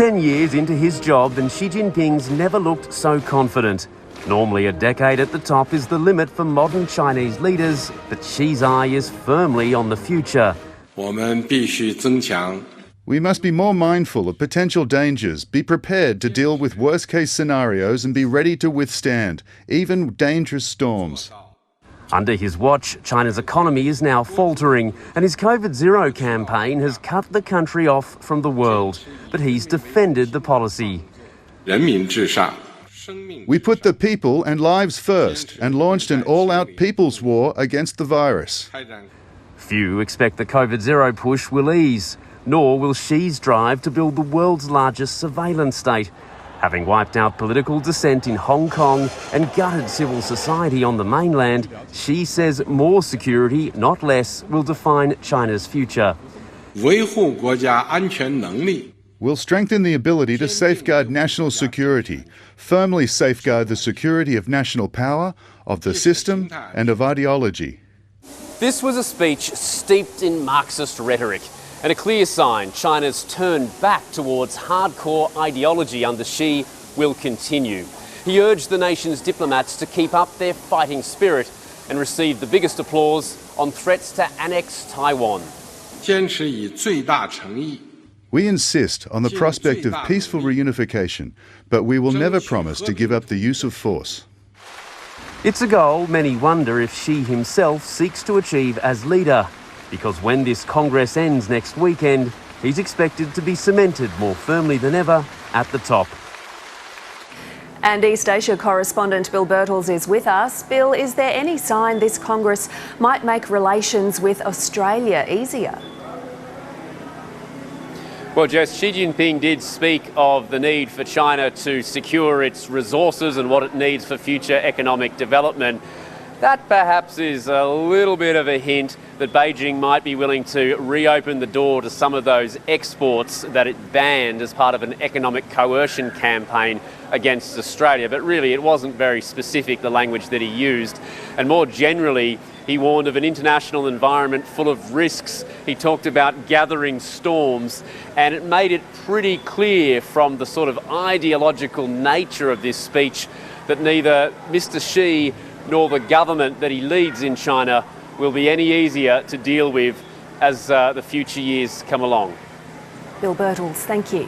10 years into his job and Xi Jinping's never looked so confident. Normally a decade at the top is the limit for modern Chinese leaders, but Xi's eye is firmly on the future. We must be more mindful of potential dangers, be prepared to deal with worst-case scenarios and be ready to withstand, even dangerous storms. Under his watch, China's economy is now faltering and his COVID-0 campaign has cut the country off from the world. But he's defended the policy. We put the people and lives first and launched an all-out people's war against the virus. Few expect the COVID-0 push will ease, nor will Xi's drive to build the world's largest surveillance state. Having wiped out political dissent in Hong Kong and gutted civil society on the mainland, Xi says more security, not less, will define China's future. We'll strengthen the ability to safeguard national security, firmly safeguard the security of national power, of the system and of ideology. This was a speech steeped in Marxist rhetoric and a clear sign China's turn back towards hardcore ideology under Xi will continue. He urged the nation's diplomats to keep up their fighting spirit and received the biggest applause on threats to annex Taiwan. We insist on the prospect of peaceful reunification, but we will never promise to give up the use of force. It's a goal many wonder if Xi himself seeks to achieve as leader, because when this Congress ends next weekend, he's expected to be cemented more firmly than ever at the top. And East Asia correspondent Bill Birtles is with us. Bill, is there any sign this Congress might make relations with Australia easier? Well, Jess, Xi Jinping did speak of the need for China to secure its resources and what it needs for future economic development. That perhaps is a little bit of a hint that Beijing might be willing to reopen the door to some of those exports that it banned as part of an economic coercion campaign against Australia. But really, it wasn't very specific, the language that he used. And more generally, he warned of an international environment full of risks. He talked about gathering storms, and it made it pretty clear from the sort of ideological nature of this speech that neither Mr. Xi nor the government that he leads in China will be any easier to deal with as the future years come along. Bill Birtles, thank you.